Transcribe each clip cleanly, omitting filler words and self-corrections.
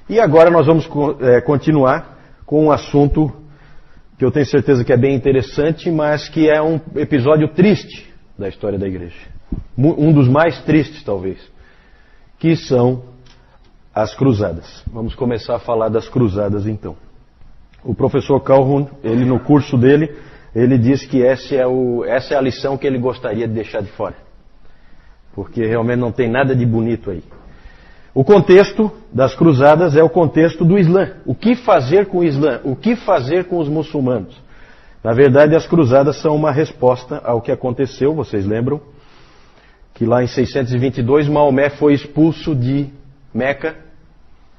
E agora nós vamos continuar com um assunto que eu tenho certeza que é bem interessante, mas que é um episódio triste da história da igreja. Um dos mais tristes, talvez, que são as cruzadas. Vamos começar a falar das cruzadas, então. O professor Calhoun, ele no curso dele, ele diz que essa é a lição que ele gostaria de deixar de fora. Porque realmente não tem nada de bonito aí. O contexto das cruzadas é o contexto do Islã. O que fazer com o Islã? O que fazer com os muçulmanos? Na verdade, as cruzadas são uma resposta ao que aconteceu, vocês lembram? Que lá em 622, Maomé foi expulso de Meca,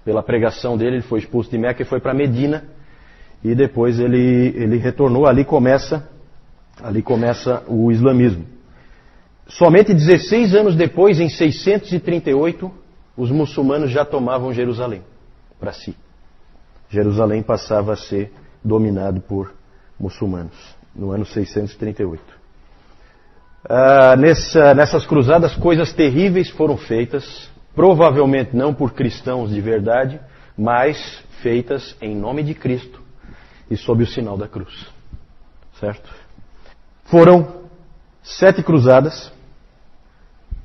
pela pregação dele, ele foi expulso de Meca e foi para Medina. E depois ele retornou, ali começa o islamismo. Somente 16 anos depois, em 638, os muçulmanos já tomavam Jerusalém para si. Jerusalém passava a ser dominado por muçulmanos, no ano 638. Nessas cruzadas, coisas terríveis foram feitas, provavelmente não por cristãos de verdade, mas feitas em nome de Cristo e sob o sinal da cruz. Certo? Foram 7 cruzadas.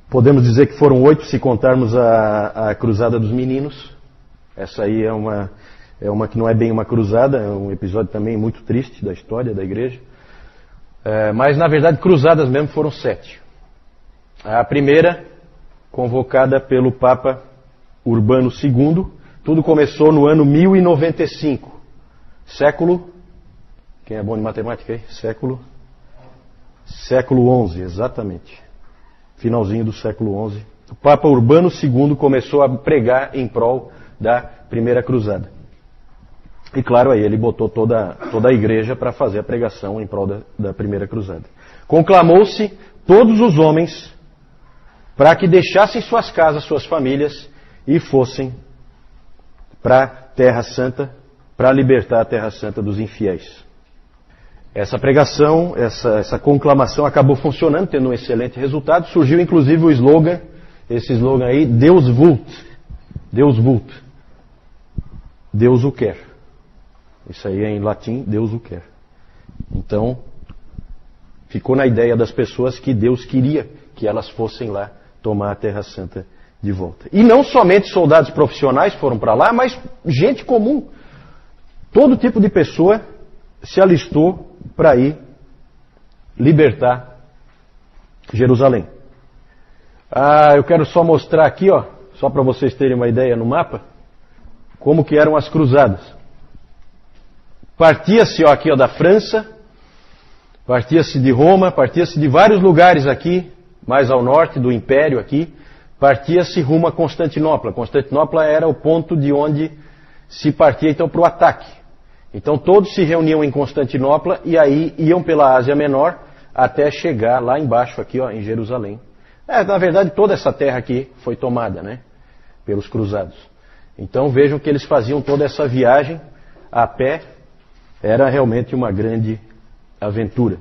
Podemos dizer que foram 8 se contarmos a cruzada dos meninos. Essa aí é uma que não é bem uma cruzada, é um episódio também muito triste da história da igreja. Mas na verdade cruzadas mesmo foram 7. A primeira, convocada pelo Papa Urbano II, tudo começou no ano 1095. Século, quem é bom de matemática aí? Século XI, exatamente. Finalzinho do século XI. O Papa Urbano II começou a pregar em prol da primeira cruzada. E claro, aí ele botou toda a igreja para fazer a pregação em prol da primeira cruzada. Conclamou-se todos os homens para que deixassem suas casas, suas famílias e fossem para a Terra Santa, para libertar a Terra Santa dos infiéis. Essa pregação, essa conclamação acabou funcionando, tendo um excelente resultado. Surgiu inclusive o slogan, esse slogan aí, Deus vult. Deus vult. Deus o quer. Isso aí é em latim, Deus o quer. Então, ficou na ideia das pessoas que Deus queria que elas fossem lá tomar a Terra Santa de volta. E não somente soldados profissionais foram para lá, mas gente comum. Todo tipo de pessoa se alistou para ir libertar Jerusalém. Eu quero só mostrar aqui, só para vocês terem uma ideia no mapa, como que eram as cruzadas. Partia-se aqui da França, partia-se de Roma, partia-se de vários lugares aqui, mais ao norte do Império aqui, partia-se rumo a Constantinopla. Constantinopla era o ponto de onde se partia então para o ataque. Então todos se reuniam em Constantinopla e aí iam pela Ásia Menor até chegar lá embaixo aqui, em Jerusalém. Na verdade toda essa terra aqui foi tomada, né, pelos cruzados. Então vejam que eles faziam toda essa viagem a pé. Era realmente uma grande aventura.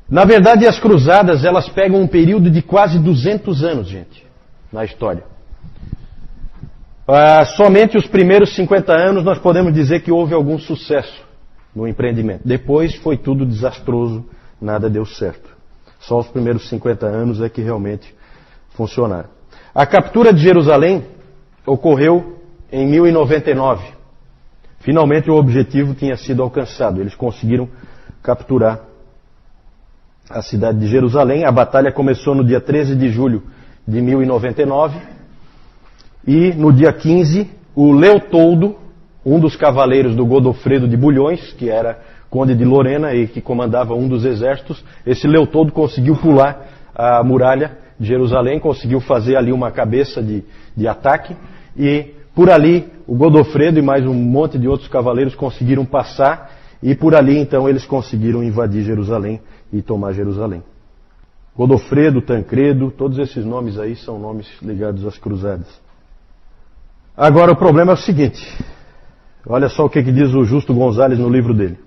Na verdade as cruzadas elas pegam um período de quase 200 anos, gente, na história. Somente os primeiros 50 anos nós podemos dizer que houve algum sucesso no empreendimento. Depois foi tudo desastroso, nada deu certo. Só os primeiros 50 anos é que realmente funcionaram. A captura de Jerusalém ocorreu em 1099. Finalmente o objetivo tinha sido alcançado. Eles conseguiram capturar a cidade de Jerusalém. A batalha começou no dia 13 de julho de 1099. E no dia 15, o Leotoldo, um dos cavaleiros do Godofredo de Bulhões, que era conde de Lorena e que comandava um dos exércitos, esse Leotoldo conseguiu pular a muralha de Jerusalém, conseguiu fazer ali uma cabeça de ataque, e por ali o Godofredo e mais um monte de outros cavaleiros conseguiram passar, e por ali então eles conseguiram invadir Jerusalém e tomar Jerusalém. Godofredo, Tancredo, todos esses nomes aí são nomes ligados às cruzadas. Agora o problema é o seguinte, olha só o que diz o Justo Gonzalez no livro dele.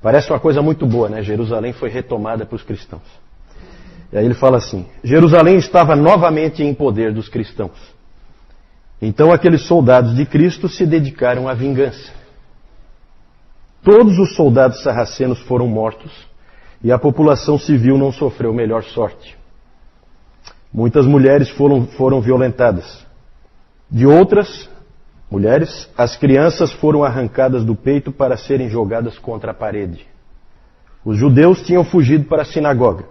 Parece uma coisa muito boa, né? Jerusalém foi retomada para os cristãos. E aí ele fala assim, Jerusalém estava novamente em poder dos cristãos. Então aqueles soldados de Cristo se dedicaram à vingança. Todos os soldados sarracenos foram mortos e a população civil não sofreu melhor sorte. Muitas mulheres foram violentadas. De outras mulheres, as crianças foram arrancadas do peito para serem jogadas contra a parede. Os judeus tinham fugido para a sinagoga.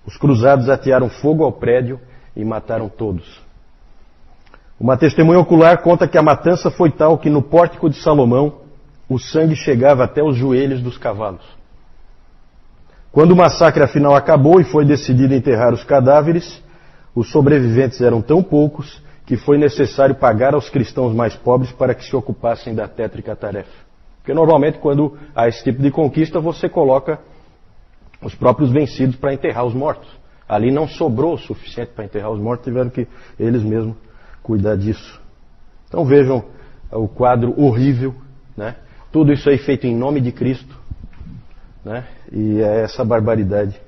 Os cruzados atearam fogo ao prédio e mataram todos. Uma testemunha ocular conta que a matança foi tal que no pórtico de Salomão o sangue chegava até os joelhos dos cavalos. Quando o massacre afinal acabou e foi decidido enterrar os cadáveres, os sobreviventes eram tão poucos que foi necessário pagar aos cristãos mais pobres para que se ocupassem da tétrica tarefa. Porque normalmente quando há esse tipo de conquista você coloca os próprios vencidos para enterrar os mortos. Ali não sobrou o suficiente para enterrar os mortos, tiveram que eles mesmos cuidar disso. Então vejam o quadro horrível, né? Tudo isso aí feito em nome de Cristo, né? E é essa barbaridade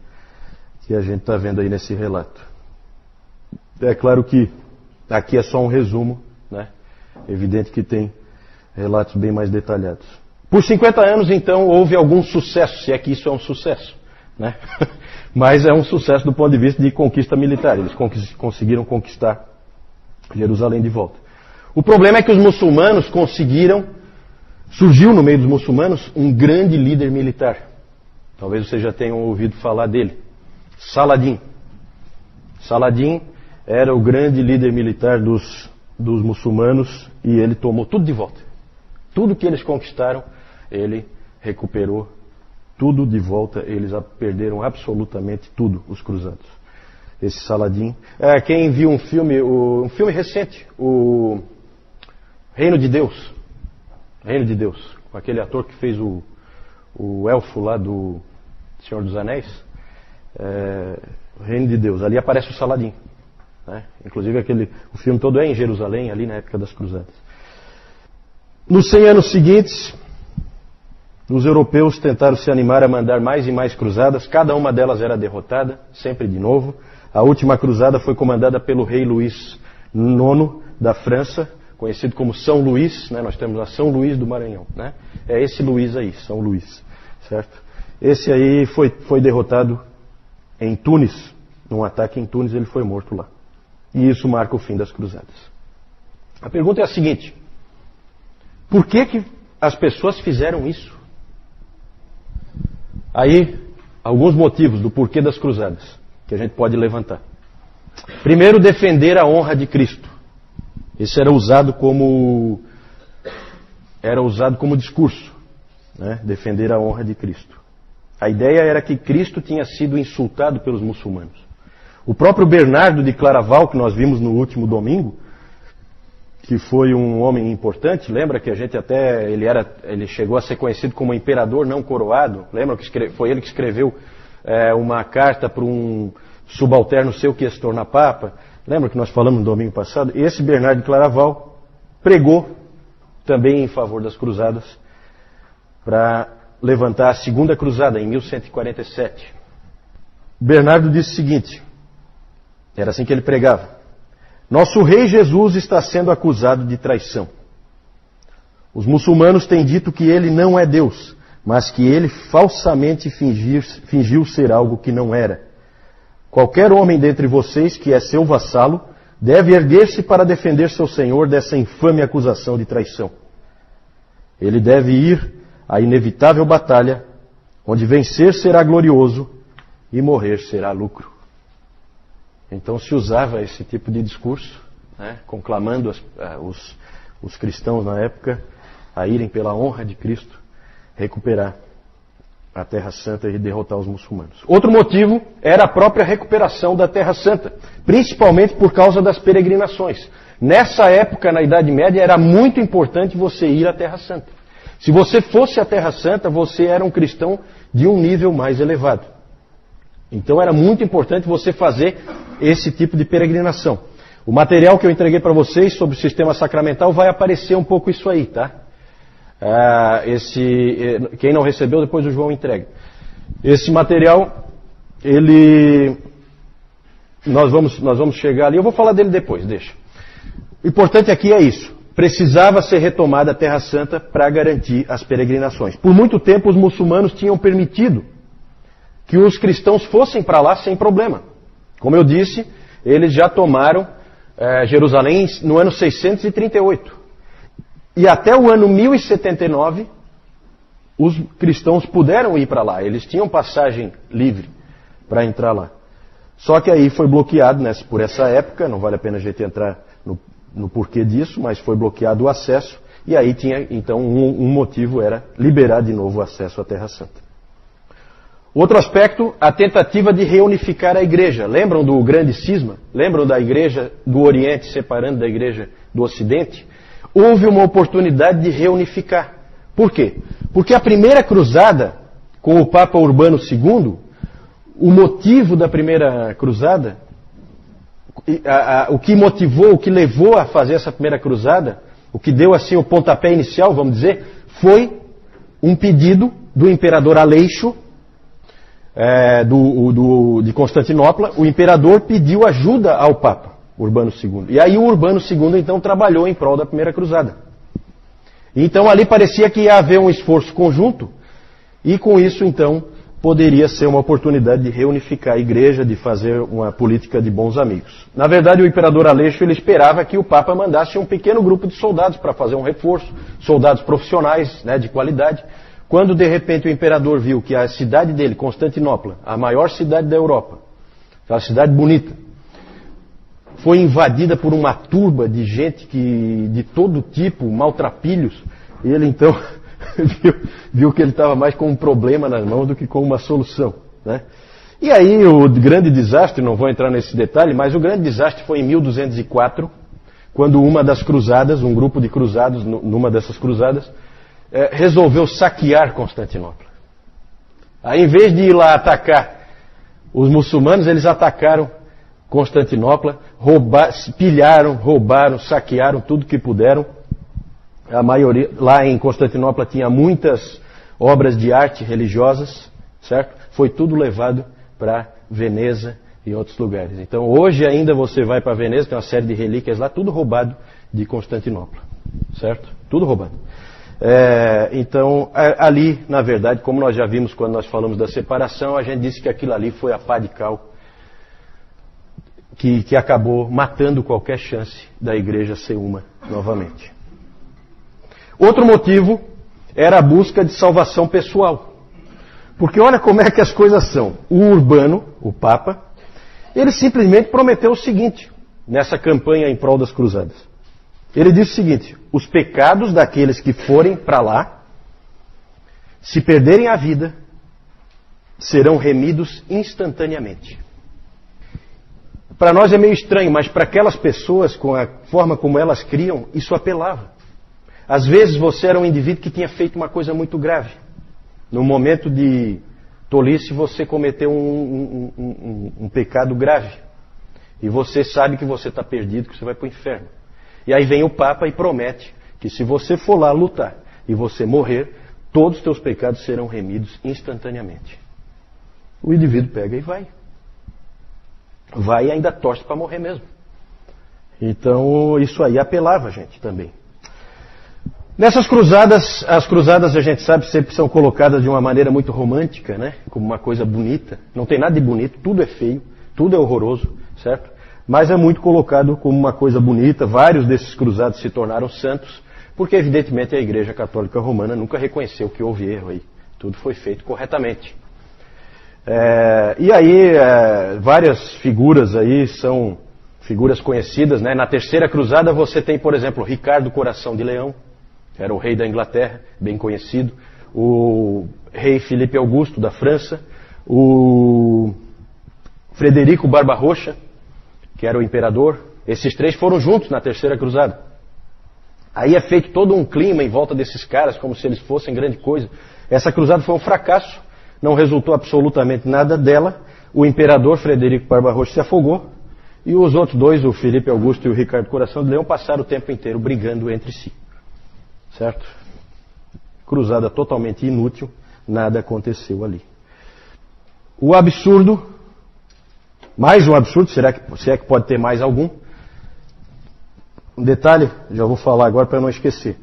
que a gente está vendo aí nesse relato. É claro que aqui é só um resumo, né? Evidente que tem relatos bem mais detalhados. Por 50 anos, então, houve algum sucesso, se é que isso é um sucesso, né? Mas é um sucesso do ponto de vista de conquista militar. Eles conseguiram conquistar Jerusalém de volta. O problema é que os muçulmanos surgiu no meio dos muçulmanos um grande líder militar. Talvez vocês já tenham ouvido falar dele. Saladin. Saladin era o grande líder militar dos muçulmanos e ele tomou tudo de volta. Tudo que eles conquistaram, ele recuperou tudo de volta. Eles perderam absolutamente tudo, os cruzados. Esse Saladin. Quem viu um filme recente, o Reino de Deus. Reino de Deus. Com aquele ator que fez o elfo lá do Senhor dos Anéis. Reino de Deus. Ali aparece o Saladin. Né? Inclusive o filme todo é em Jerusalém, ali na época das cruzadas. Nos 100 anos seguintes, os europeus tentaram se animar a mandar mais e mais cruzadas. Cada uma delas era derrotada, sempre de novo. A última cruzada foi comandada pelo rei Luís IX da França, conhecido como São Luís, né? Nós temos a São Luís do Maranhão, né? É esse Luís aí, São Luís, certo? Esse aí foi derrotado em Tunis, num ataque em Tunis, ele foi morto lá. E isso marca o fim das cruzadas. A pergunta é a seguinte: por que as pessoas fizeram isso? Aí, alguns motivos do porquê das cruzadas que a gente pode levantar. Primeiro, defender a honra de Cristo. Esse era usado como discurso, né? Defender a honra de Cristo. A ideia era que Cristo tinha sido insultado pelos muçulmanos. O próprio Bernardo de Claraval, que nós vimos no último domingo, que foi um homem importante, lembra que a gente até, ele chegou a ser conhecido como imperador não coroado, lembra que foi ele que escreveu uma carta para um subalterno seu que ia se tornar papa, lembra que nós falamos no domingo passado? Esse Bernardo de Claraval pregou também em favor das cruzadas para levantar a segunda cruzada em 1147. Bernardo disse o seguinte, era assim que ele pregava: nosso rei Jesus está sendo acusado de traição. Os muçulmanos têm dito que ele não é Deus, mas que ele falsamente fingiu ser algo que não era. Qualquer homem dentre vocês que é seu vassalo deve erguer-se para defender seu senhor dessa infame acusação de traição. Ele deve ir à inevitável batalha, onde vencer será glorioso e morrer será lucro. Então se usava esse tipo de discurso, né, conclamando os cristãos na época a irem pela honra de Cristo, recuperar a Terra Santa e derrotar os muçulmanos. Outro motivo era a própria recuperação da Terra Santa, principalmente por causa das peregrinações. Nessa época, na Idade Média, era muito importante você ir à Terra Santa. Se você fosse à Terra Santa, você era um cristão de um nível mais elevado. Então era muito importante você fazer esse tipo de peregrinação. O material que eu entreguei para vocês sobre o sistema sacramental vai aparecer um pouco isso aí, tá? Quem não recebeu, depois o João entrega. Esse material, nós vamos chegar ali, eu vou falar dele depois, deixa. O importante aqui é isso. Precisava ser retomada a Terra Santa para garantir as peregrinações. Por muito tempo os muçulmanos tinham permitido que os cristãos fossem para lá sem problema. Como eu disse, eles já tomaram Jerusalém no ano 638. E até o ano 1079, os cristãos puderam ir para lá. Eles tinham passagem livre para entrar lá. Só que aí foi bloqueado por essa época, não vale a pena a gente entrar no porquê disso, mas foi bloqueado o acesso. E aí tinha, então, um motivo era liberar de novo o acesso à Terra Santa. Outro aspecto, a tentativa de reunificar a igreja. Lembram do grande cisma? Lembram da igreja do Oriente separando da igreja do Ocidente? Houve uma oportunidade de reunificar. Por quê? Porque a primeira cruzada, com o Papa Urbano II, o motivo da primeira cruzada, o que motivou, o que levou a fazer essa primeira cruzada, o que deu assim o pontapé inicial, vamos dizer, foi um pedido do imperador Aleixo, de Constantinopla. O imperador pediu ajuda ao Papa Urbano II. E aí o Urbano II então trabalhou em prol da primeira cruzada. Então ali parecia que ia haver um esforço conjunto, e com isso então poderia ser uma oportunidade de reunificar a igreja, de fazer uma política de bons amigos. Na verdade, o imperador Aleixo ele esperava que o Papa mandasse um pequeno grupo de soldados para fazer um reforço, soldados profissionais, de qualidade. Quando de repente o imperador viu que a cidade dele, Constantinopla, a maior cidade da Europa, aquela cidade bonita, foi invadida por uma turba de gente de todo tipo, maltrapilhos, e ele então viu que ele estava mais com um problema nas mãos do que com uma solução. E aí o grande desastre, não vou entrar nesse detalhe, mas o grande desastre foi em 1204, quando uma das cruzadas, um grupo de cruzados, numa dessas cruzadas, resolveu saquear Constantinopla. Aí, em vez de ir lá atacar os muçulmanos, eles atacaram Constantinopla, pilharam, roubaram, saquearam tudo que puderam. A maioria, lá em Constantinopla tinha muitas obras de arte religiosas, certo? Foi tudo levado para Veneza e outros lugares. Então, hoje ainda você vai para Veneza, tem uma série de relíquias lá, tudo roubado de Constantinopla, certo? Tudo roubado. Então, ali, na verdade, como nós já vimos quando nós falamos da separação, a gente disse que aquilo ali foi a pá de cal que acabou matando qualquer chance da igreja ser uma novamente. Outro motivo era a busca de salvação pessoal. Porque olha como é que as coisas são. O Urbano, o Papa, ele simplesmente prometeu o seguinte, nessa campanha em prol das cruzadas. Ele disse o seguinte: os pecados daqueles que forem para lá, se perderem a vida, serão remidos instantaneamente. Para nós é meio estranho, mas para aquelas pessoas, com a forma como elas criam, isso apelava. Às vezes você era um indivíduo que tinha feito uma coisa muito grave. No momento de tolice você cometeu um pecado grave. E você sabe que você está perdido, que você vai para o inferno. E aí vem o Papa e promete que se você for lá lutar e você morrer, todos os teus pecados serão remidos instantaneamente. O indivíduo pega e vai. Vai e ainda torce para morrer mesmo. Então isso aí apelava a gente também. Nessas cruzadas, as cruzadas a gente sabe sempre são colocadas de uma maneira muito romântica, como uma coisa bonita. Não tem nada de bonito, tudo é feio, tudo é horroroso, certo? Mas é muito colocado como uma coisa bonita. Vários desses cruzados se tornaram santos, porque evidentemente a Igreja Católica Romana nunca reconheceu que houve erro aí. Tudo foi feito corretamente. E aí, várias figuras aí são figuras conhecidas, Na Terceira Cruzada você tem, por exemplo, Ricardo Coração de Leão, que era o rei da Inglaterra, bem conhecido. O rei Filipe Augusto, da França. O Frederico Barbarroxa, que era o imperador. Esses três foram juntos na Terceira Cruzada. Aí é feito todo um clima em volta desses caras, como se eles fossem grande coisa. Essa cruzada foi um fracasso, não resultou absolutamente nada dela. O imperador Frederico Barbarroxa se afogou, e os outros dois, o Filipe Augusto e o Ricardo Coração de Leão, passaram o tempo inteiro brigando entre si. Certo? Cruzada totalmente inútil, nada aconteceu ali. O absurdo, mais um absurdo, se é que pode ter mais algum, Um detalhe, já vou falar agora para não esquecer.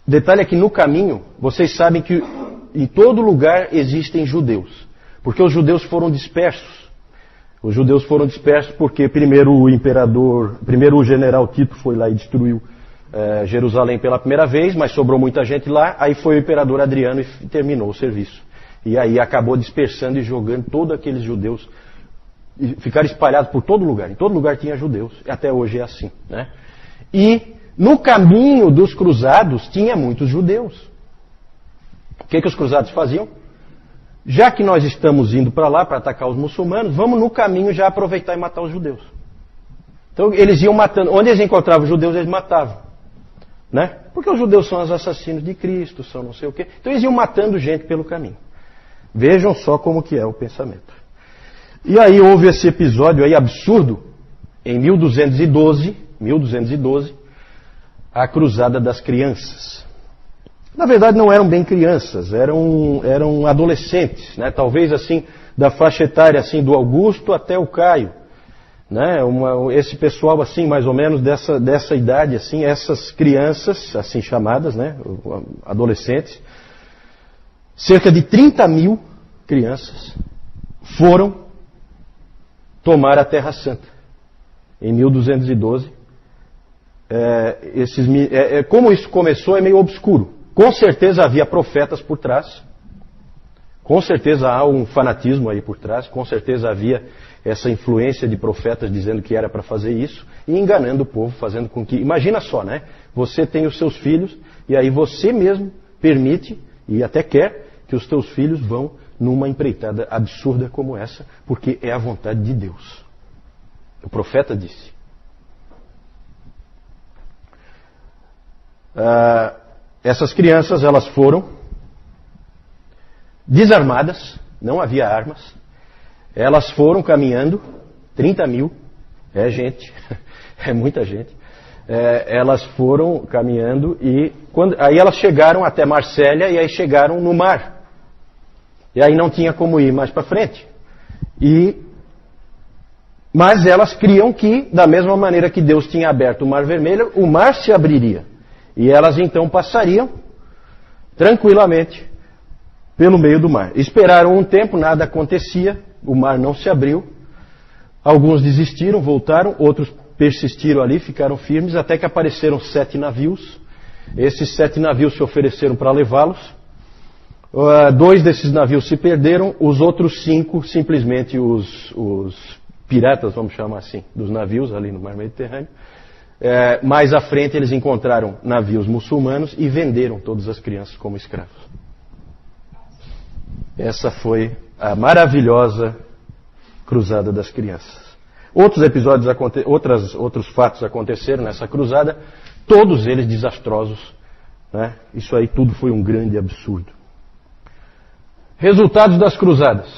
O detalhe é que no caminho, vocês sabem que em todo lugar existem judeus. Porque os judeus foram dispersos. Os judeus foram dispersos porque primeiro o general Tito foi lá e destruiu Jerusalém pela primeira vez, mas sobrou muita gente lá, aí foi o imperador Adriano e terminou o serviço. E aí acabou dispersando e jogando todos aqueles judeus, e ficaram espalhados por todo lugar. Em todo lugar tinha judeus, e até hoje é assim, né? E no caminho dos cruzados tinha muitos judeus. O que os cruzados faziam? Já que nós estamos indo para lá para atacar os muçulmanos, vamos no caminho já aproveitar e matar os judeus. Então eles iam matando. Onde eles encontravam os judeus, eles matavam. Né? Porque os judeus são os assassinos de Cristo, são não sei o quê. Então eles iam matando gente pelo caminho. Vejam só como que é o pensamento. E aí houve esse episódio aí absurdo, em 1212, a Cruzada das Crianças. Na verdade não eram bem crianças, eram adolescentes, né? Talvez assim, da faixa etária assim, do Augusto até o Caio. Né? Esse pessoal assim, mais ou menos dessa idade, assim, essas crianças, assim chamadas, né? Adolescentes, cerca de 30 mil crianças foram tomar a Terra Santa em 1212. Como isso começou é meio obscuro. Com certeza havia profetas por trás. Com certeza há um fanatismo aí por trás. Com certeza havia essa influência de profetas dizendo que era para fazer isso e enganando o povo, fazendo com que... Imagina só, né? Você tem os seus filhos e aí você mesmo permite e até quer que os teus filhos vão numa empreitada absurda como essa, porque é a vontade de Deus. O profeta disse. Essas crianças, elas foram desarmadas, não havia armas, elas foram caminhando, 30 mil, é gente, é muita gente, elas foram caminhando e aí elas chegaram até Marsella e aí chegaram no mar. E aí não tinha como ir mais para frente. Mas elas criam que, da mesma maneira que Deus tinha aberto o Mar Vermelho, o mar se abriria. E elas então passariam tranquilamente pelo meio do mar. Esperaram um tempo, nada acontecia, o mar não se abriu. Alguns desistiram, voltaram, outros persistiram ali, ficaram firmes, até que apareceram 7 navios. Esses 7 navios se ofereceram para levá-los. 2 desses navios se perderam, os outros 5, simplesmente os piratas, vamos chamar assim, dos navios ali no Mar Mediterrâneo. Mais à frente eles encontraram navios muçulmanos e venderam todas as crianças como escravos. Essa foi a maravilhosa Cruzada das Crianças. Outros episódios, outros fatos aconteceram nessa cruzada, todos eles desastrosos. Né? Isso aí tudo foi um grande absurdo. Resultados das cruzadas.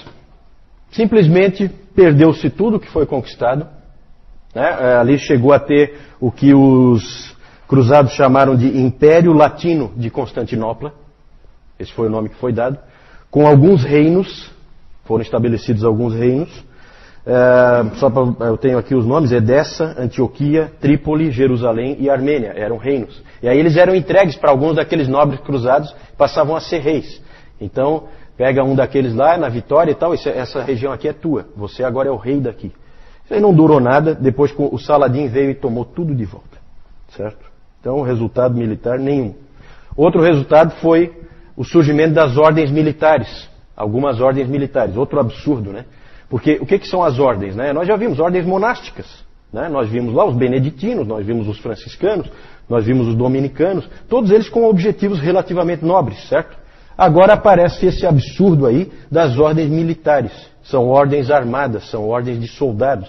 Simplesmente perdeu-se tudo que foi conquistado. Né? Ali chegou a ter o que os cruzados chamaram de Império Latino de Constantinopla. Esse foi o nome que foi dado. Com alguns reinos, foram estabelecidos alguns reinos. Eu tenho aqui os nomes: Edessa, Antioquia, Trípoli, Jerusalém e Armênia. Eram reinos. E aí eles eram entregues para alguns daqueles nobres cruzados, passavam a ser reis. Então, pega um daqueles lá na vitória e tal, essa região aqui é tua, você agora é o rei daqui. Isso aí não durou nada, depois o Saladin veio e tomou tudo de volta. Certo? Então, resultado militar nenhum. Outro resultado foi o surgimento das ordens militares. Algumas ordens militares. Outro absurdo, né? Porque o que são as ordens? Né? Nós já vimos ordens monásticas. Né? Nós vimos lá os beneditinos, nós vimos os franciscanos, nós vimos os dominicanos, todos eles com objetivos relativamente nobres, certo? Agora aparece esse absurdo aí das ordens militares. São ordens armadas, são ordens de soldados.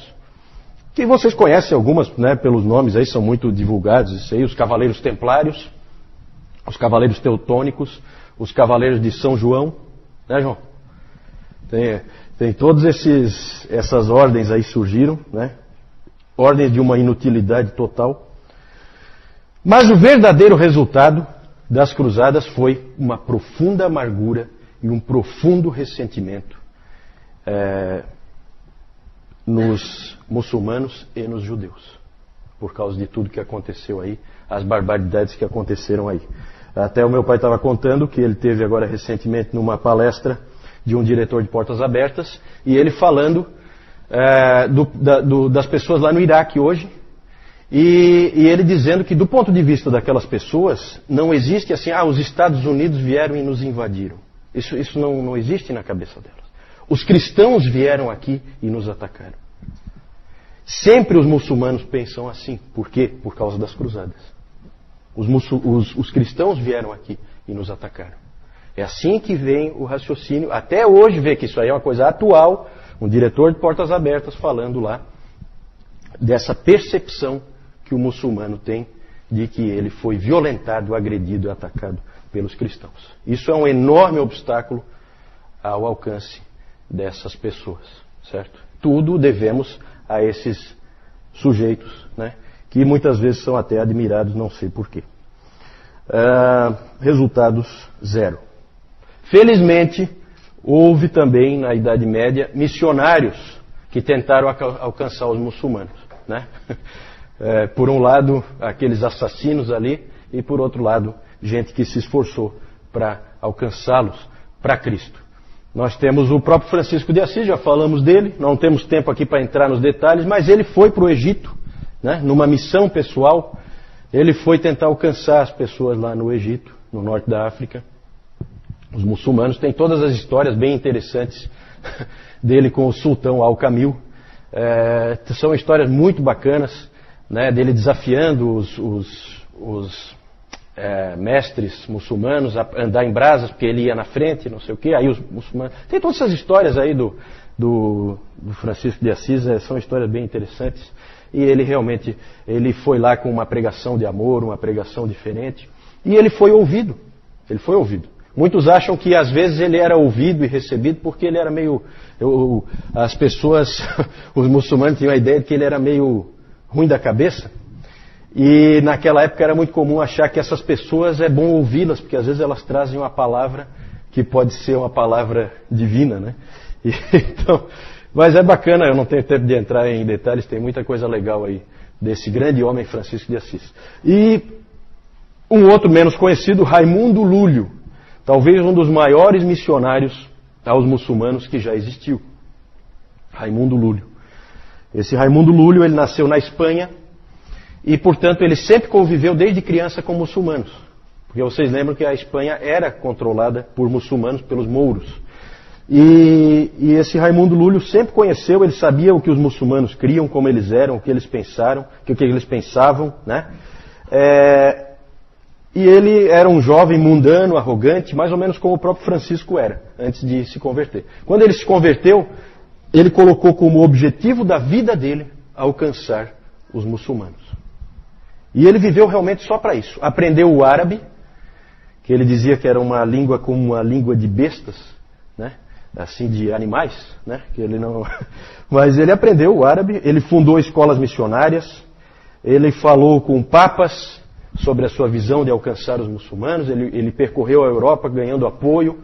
Que vocês conhecem algumas, né, pelos nomes aí, são muito divulgados. Isso aí, os Cavaleiros Templários, os Cavaleiros Teutônicos, os Cavaleiros de São João. Né, João? Tem todas essas ordens aí surgiram, né? Ordens de uma inutilidade total. Mas o verdadeiro resultado das cruzadas foi uma profunda amargura e um profundo ressentimento nos muçulmanos e nos judeus. por causa de tudo que aconteceu aí, as barbaridades que aconteceram aí. Até o meu pai estava contando que ele teve agora recentemente numa palestra de um diretor de Portas Abertas, e ele falando das pessoas lá no Iraque hoje, e ele dizendo que do ponto de vista daquelas pessoas, não existe assim, os Estados Unidos vieram e nos invadiram. Isso não existe na cabeça delas. Os cristãos vieram aqui e nos atacaram. Sempre os muçulmanos pensam assim. Por quê? Por causa das cruzadas. Os cristãos vieram aqui e nos atacaram. É assim que vem o raciocínio. Até hoje vê que isso aí é uma coisa atual. Um diretor de Portas Abertas falando lá dessa percepção que o muçulmano tem de que ele foi violentado, agredido e atacado pelos cristãos. Isso é um enorme obstáculo ao alcance dessas pessoas, certo? Tudo devemos a esses sujeitos, né, que muitas vezes são até admirados, não sei porquê. Resultados zero. Felizmente, houve também na Idade Média missionários que tentaram alcançar os muçulmanos, né? Por um lado, aqueles assassinos ali, e por outro lado, gente que se esforçou para alcançá-los para Cristo. Nós temos o próprio Francisco de Assis, já falamos dele, não temos tempo aqui para entrar nos detalhes, mas ele foi para o Egito, né, numa missão pessoal. Ele foi tentar alcançar as pessoas lá no Egito, no norte da África. Os muçulmanos têm todas as histórias bem interessantes dele com o sultão Al-Kamil. São histórias muito bacanas, né, dele desafiando os mestres muçulmanos a andar em brasas, porque ele ia na frente, não sei o quê. Aí os muçulmanos... Tem todas essas histórias aí do Francisco de Assis, são histórias bem interessantes. E ele realmente, ele foi lá com uma pregação de amor, uma pregação diferente. E ele foi ouvido. Ele foi ouvido. Muitos acham que às vezes ele era ouvido e recebido porque ele era meio... as pessoas, os muçulmanos tinham a ideia de que ele era meio ruim da cabeça. E naquela época era muito comum achar que essas pessoas é bom ouvi-las, porque às vezes elas trazem uma palavra que pode ser uma palavra divina, né? Então, mas é bacana, eu não tenho tempo de entrar em detalhes, tem muita coisa legal aí desse grande homem Francisco de Assis. E um outro menos conhecido, Raimundo Lúlio, talvez um dos maiores missionários aos muçulmanos que já existiu. Raimundo Lúlio. Esse Raimundo Lúlio, ele nasceu na Espanha e, portanto, ele sempre conviveu desde criança com muçulmanos. Porque vocês lembram que a Espanha era controlada por muçulmanos, pelos mouros. E esse Raimundo Lúlio sempre conheceu, ele sabia o que os muçulmanos criam, como eles eram, o que eles pensaram, o que eles pensavam, né? E ele era um jovem mundano, arrogante, mais ou menos como o próprio Francisco era, antes de se converter. Quando ele se converteu, ele colocou como objetivo da vida dele alcançar os muçulmanos. E ele viveu realmente só para isso. Aprendeu o árabe, que ele dizia que era uma língua como uma língua de bestas, né? Assim, de animais, né? Que ele não... Mas ele aprendeu o árabe, ele fundou escolas missionárias, ele falou com papas sobre a sua visão de alcançar os muçulmanos, ele percorreu a Europa ganhando apoio,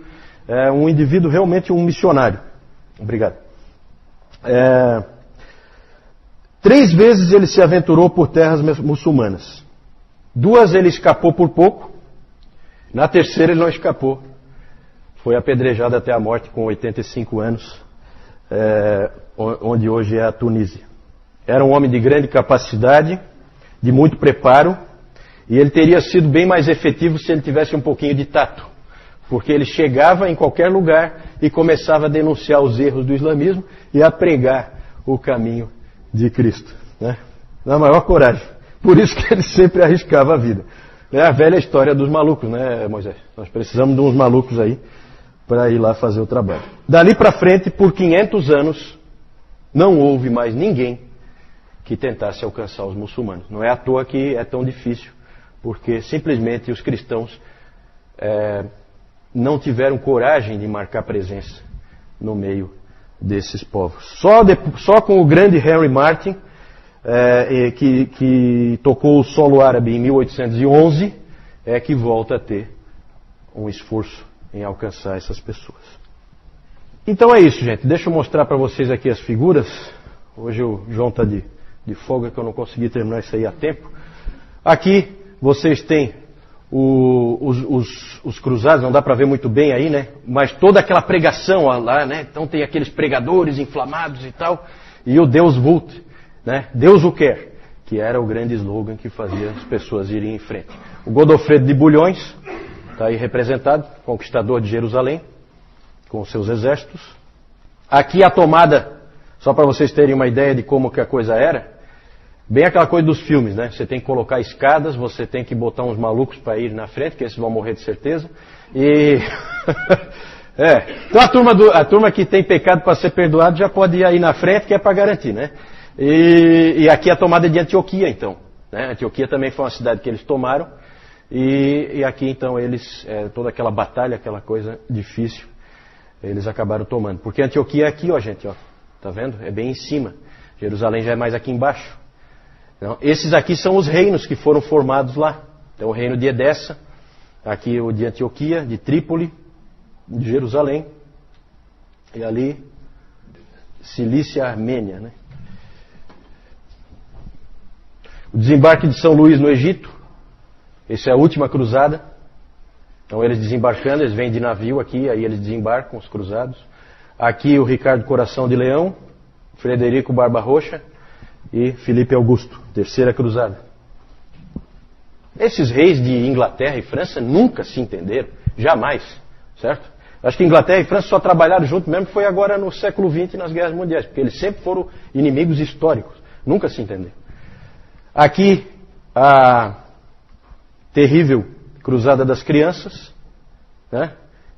um indivíduo realmente um missionário. Obrigado. 3 vezes ele se aventurou por terras muçulmanas. 2 ele escapou por pouco, na terceira ele não escapou. Foi apedrejado até a morte com 85 anos, onde hoje é a Tunísia. Era um homem de grande capacidade, de muito preparo, e ele teria sido bem mais efetivo se ele tivesse um pouquinho de tato, porque ele chegava em qualquer lugar e começava a denunciar os erros do islamismo e a pregar o caminho de Cristo, né? Na maior coragem. Por isso que ele sempre arriscava a vida. É a velha história dos malucos, né, Moisés? Nós precisamos de uns malucos aí para ir lá fazer o trabalho. Dali para frente, por 500 anos, não houve mais ninguém que tentasse alcançar os muçulmanos. Não é à toa que é tão difícil, porque simplesmente os cristãos não tiveram coragem de marcar presença no meio desses povos. Só com o grande Henry Martyn, que tocou o solo árabe em 1811, é que volta a ter um esforço em alcançar essas pessoas. Então é isso, gente. Deixa eu mostrar para vocês aqui as figuras. Hoje o João está de de folga que eu não consegui terminar isso aí a tempo. Aqui vocês têm os cruzados, não dá para ver muito bem aí, né? Mas toda aquela pregação lá, né? Então tem aqueles pregadores inflamados e tal. E o Deus Vult, né? Deus o quer, que era o grande slogan que fazia as pessoas irem em frente. O Godofredo de Bulhões, está aí representado, conquistador de Jerusalém, com os seus exércitos. Aqui a tomada, só para vocês terem uma ideia de como que a coisa era, bem aquela coisa dos filmes, né? Você tem que colocar escadas, você tem que botar uns malucos para ir na frente, que esses vão morrer de certeza. E então a turma que tem pecado para ser perdoado já pode ir aí na frente, que é para garantir, né? E aqui a tomada de Antioquia, então. Né? Antioquia também foi uma cidade que eles tomaram. E aqui, então, eles, toda aquela batalha, aquela coisa difícil, eles acabaram tomando. Porque Antioquia é aqui, ó, gente, ó. Tá vendo? É bem em cima. Jerusalém já é mais aqui embaixo. Então, esses aqui são os reinos que foram formados lá. Então, o reino de Edessa, aqui o de Antioquia, de Trípoli, de Jerusalém, e ali, Cilícia Armênia, né? O desembarque de São Luís no Egito, essa é a última cruzada. Então, eles desembarcando, eles vêm de navio aqui, aí eles desembarcam, os cruzados. Aqui o Ricardo Coração de Leão, Frederico Barba Roxa e Filipe Augusto, terceira cruzada. Esses reis de Inglaterra e França nunca se entenderam, jamais, certo? Acho que Inglaterra e França só trabalharam junto mesmo foi agora no século XX nas guerras mundiais, porque eles sempre foram inimigos históricos, nunca se entenderam. Aqui a terrível cruzada das crianças, né?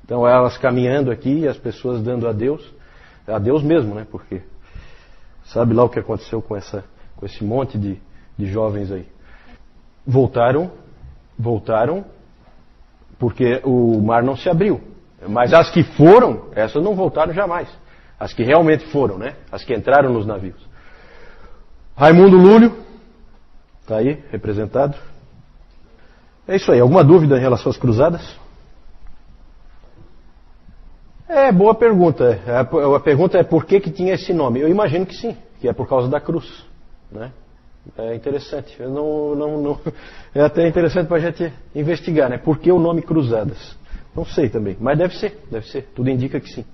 Então elas caminhando aqui e as pessoas dando a Deus mesmo, né? Porque sabe lá o que aconteceu com esse monte de jovens aí. Voltaram porque o mar não se abriu. Mas as que foram, essas não voltaram jamais. As que realmente foram, né? As que entraram nos navios. Raimundo Lúlio, está aí, representado. É isso aí. Alguma dúvida em relação às cruzadas? Boa pergunta. A pergunta é por que tinha esse nome. Eu imagino que sim, que é por causa da cruz, né? É interessante. Eu não é até interessante para a gente investigar, né? Por que o nome Cruzadas? Não sei também, mas deve ser. Tudo indica que sim.